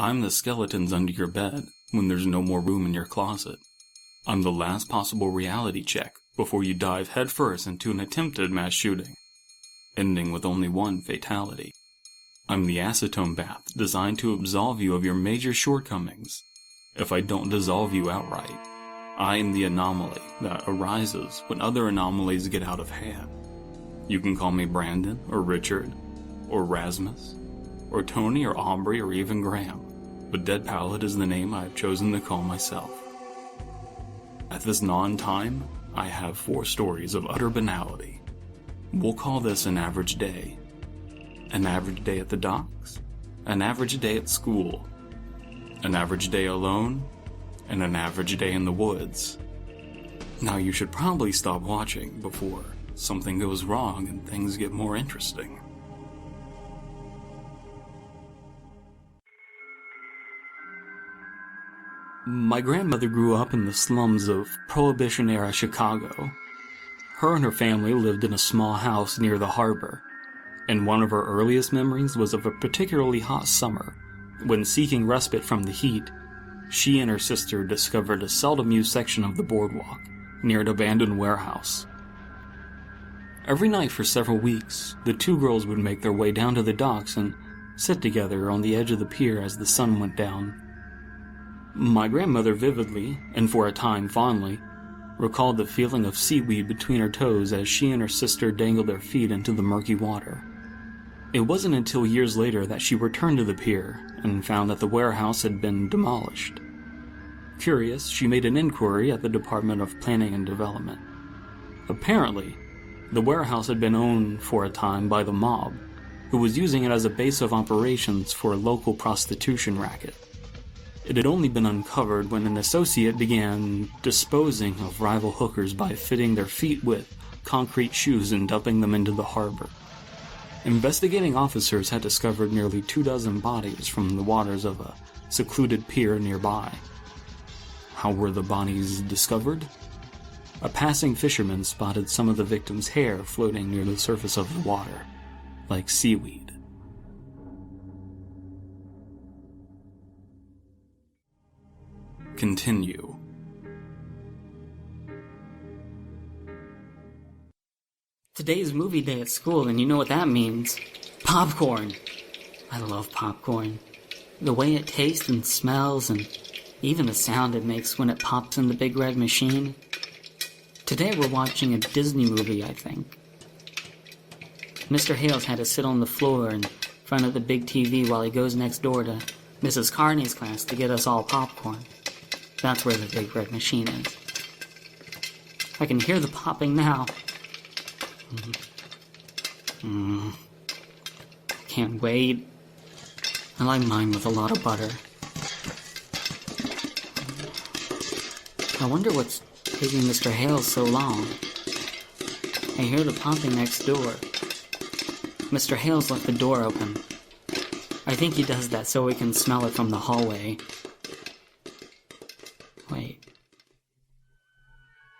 I'm the skeletons under your bed when there's no more room in your closet. I'm the last possible reality check before you dive headfirst into an attempted mass shooting, ending with only one fatality. I'm the acetone bath designed to absolve you of your major shortcomings if I don't dissolve you outright. I am the anomaly that arises when other anomalies get out of hand. You can call me Brandon, or Richard, or Rasmus, or Tony, or Aubrey, or even Graham, but Dead Palette is the name I have chosen to call myself. At this non-time, I have 4 stories of utter banality. We'll call this an average day. An average day at the docks, an average day at school, an average day alone, and an average day in the woods. Now you should probably stop watching before something goes wrong and things get more interesting. My grandmother grew up in the slums of Prohibition-era Chicago. Her and her family lived in a small house near the harbor, and one of her earliest memories was of a particularly hot summer, when seeking respite from the heat, she and her sister discovered a seldom used section of the boardwalk near an abandoned warehouse. Every night for several weeks, the 2 girls would make their way down to the docks and sit together on the edge of the pier as the sun went down. My grandmother vividly, and for a time fondly, recalled the feeling of seaweed between her toes as she and her sister dangled their feet into the murky water. It wasn't until years later that she returned to the pier and found that the warehouse had been demolished. Curious, she made an inquiry at the Department of Planning and Development. Apparently, the warehouse had been owned for a time by the mob, who was using it as a base of operations for a local prostitution racket. It had only been uncovered when an associate began disposing of rival hookers by fitting their feet with concrete shoes and dumping them into the harbor. Investigating officers had discovered nearly 24 bodies from the waters of a secluded pier nearby. How were the bodies discovered? A passing fisherman spotted some of the victims' hair floating near the surface of the water, like seaweed. Continue. Today's movie day at school, and you know what that means. Popcorn. I love popcorn. The way it tastes and smells, and even the sound it makes when it pops in the big red machine. Today we're watching a Disney movie, I think. Mr. Hales had to sit on the floor in front of the big TV while he goes next door to Mrs. Carney's class to get us all popcorn. That's where the big red machine is. I can hear the popping now. Can't wait. I like mine with a lot of butter. I wonder what's taking Mr. Hales so long. I hear the popping next door. Mr. Hales left the door open. I think he does that so we can smell it from the hallway. Wait.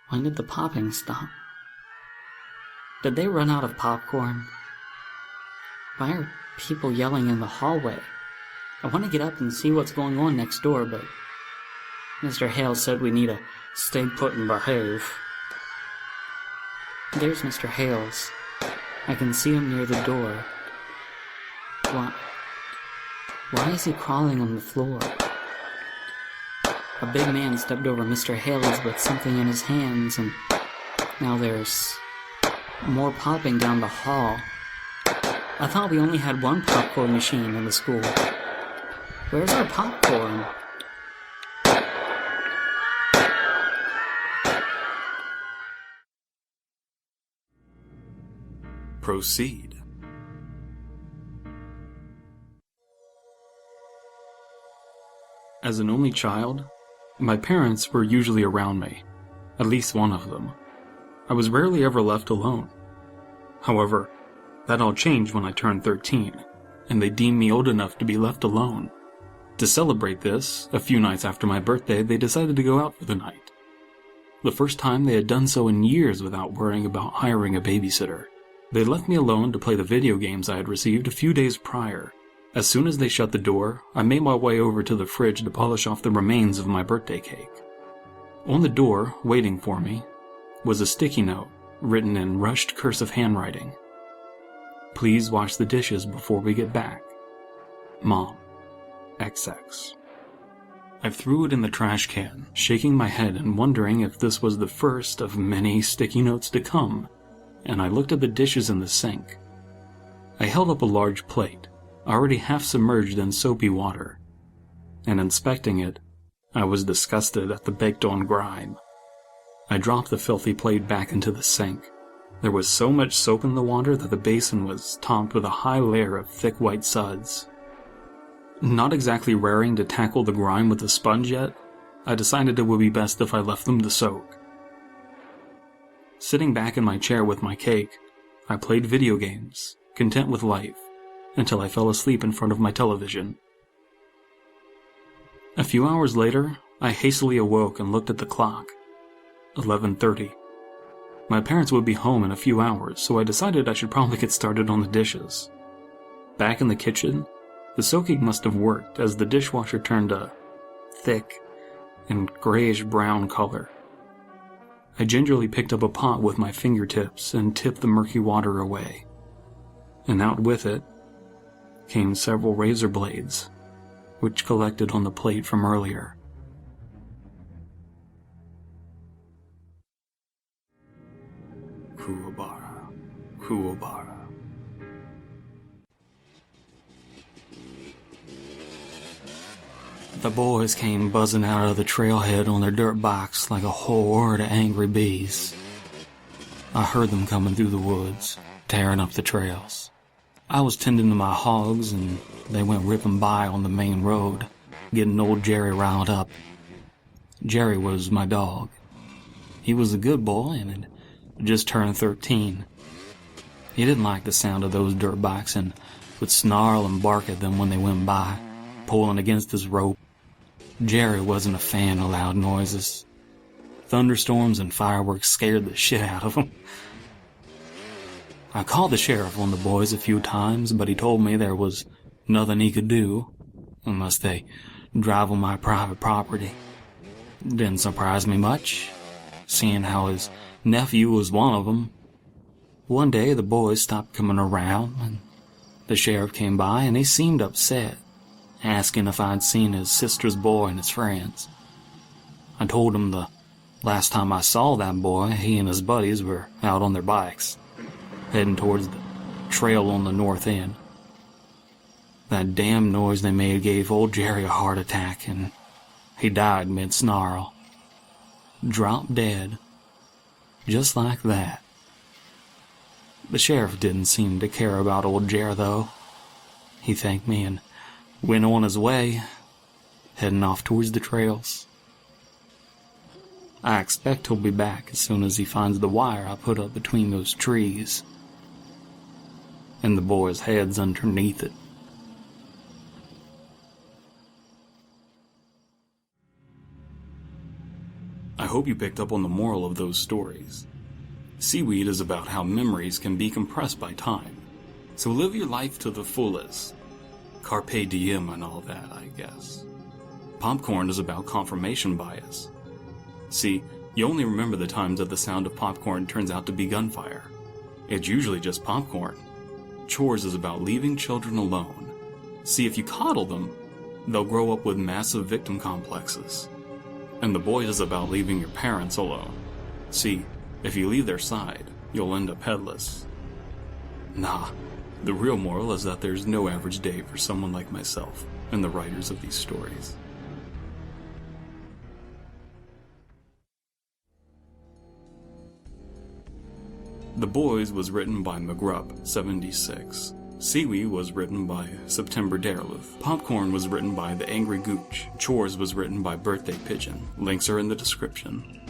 When did the popping stop? Did they run out of popcorn? Why are people yelling in the hallway? I want to get up and see what's going on next door, but Mr. Hales said we need to stay put and behave. There's Mr. Hales. I can see him near the door. Why is he crawling on the floor? A big man stepped over Mr. Hales with something in his hands, and now there's more popping down the hall. I thought we only had one popcorn machine in the school. Where's our popcorn? Proceed. As an only child, my parents were usually around me, at least one of them. I was rarely ever left alone. However, that all changed when I turned 13, and they deemed me old enough to be left alone. To celebrate this, a few nights after my birthday, they decided to go out for the night. The first time they had done so in years without worrying about hiring a babysitter. They left me alone to play the video games I had received a few days prior, As soon as they shut the door, I made my way over to the fridge to polish off the remains of my birthday cake. On the door, waiting for me, was a sticky note written in rushed cursive handwriting. "Please wash the dishes before we get back. Mom, XX." I threw it in the trash can, shaking my head and wondering if this was the first of many sticky notes to come, and I looked at the dishes in the sink. I held up a large plate, already half submerged in soapy water, and inspecting it, I was disgusted at the baked-on grime. I dropped the filthy plate back into the sink. There was so much soap in the water that the basin was topped with a high layer of thick white suds. Not exactly raring to tackle the grime with a sponge yet, I decided it would be best if I left them to soak. Sitting back in my chair with my cake, I played video games, content with life, until I fell asleep in front of my television. A few hours later, I hastily awoke and looked at the clock. 11:30. My parents would be home in a few hours, so I decided I should probably get started on the dishes. Back in the kitchen, the soaking must have worked as the dishwasher turned a thick and grayish-brown color. I gingerly picked up a pot with my fingertips and tipped the murky water away. And out with it came several razor blades, which collected on the plate from earlier. Kuwabara, Kuwabara. The boys came buzzing out of the trailhead on their dirt bikes like a horde of angry bees. I heard them coming through the woods, tearing up the trails. I was tending to my hogs, and they went ripping by on the main road, getting old Jerry riled up. Jerry was my dog. He was a good boy and had just turned 13. He didn't like the sound of those dirt bikes and would snarl and bark at them when they went by, pulling against his rope. Jerry wasn't a fan of loud noises. Thunderstorms and fireworks scared the shit out of him. I called the sheriff on the boys a few times, but he told me there was nothing he could do unless they drive on my private property. Didn't surprise me much, seeing how his nephew was one of them. One day the boys stopped coming around, and the sheriff came by, and he seemed upset, asking if I'd seen his sister's boy and his friends. I told him the last time I saw that boy, he and his buddies were out on their bikes, heading towards the trail on the north end. That damn noise they made gave old Jerry a heart attack, and he died mid-snarl. Dropped dead. Just like that. The sheriff didn't seem to care about old Jer, though. He thanked me and went on his way, heading off towards the trails. I expect he'll be back as soon as he finds the wire I put up between those trees, and the boys' heads underneath it. I hope you picked up on the moral of those stories. Seaweed is about how memories can be compressed by time, so live your life to the fullest. Carpe diem and all that, I guess. Popcorn is about confirmation bias. See, you only remember the times that the sound of popcorn turns out to be gunfire. It's usually just popcorn. Chores is about leaving children alone. See, if you coddle them, they'll grow up with massive victim complexes. And The Boys is about leaving your parents alone. See, if you leave their side, you'll end up headless. Nah, the real moral is that there's no average day for someone like myself and the writers of these stories. The Boys was written by McGrupp, 76. Seaweed was written by September Derleth. Popcorn was written by The Angry Gooch. Chores was written by Birthday Pigeon. Links are in the description.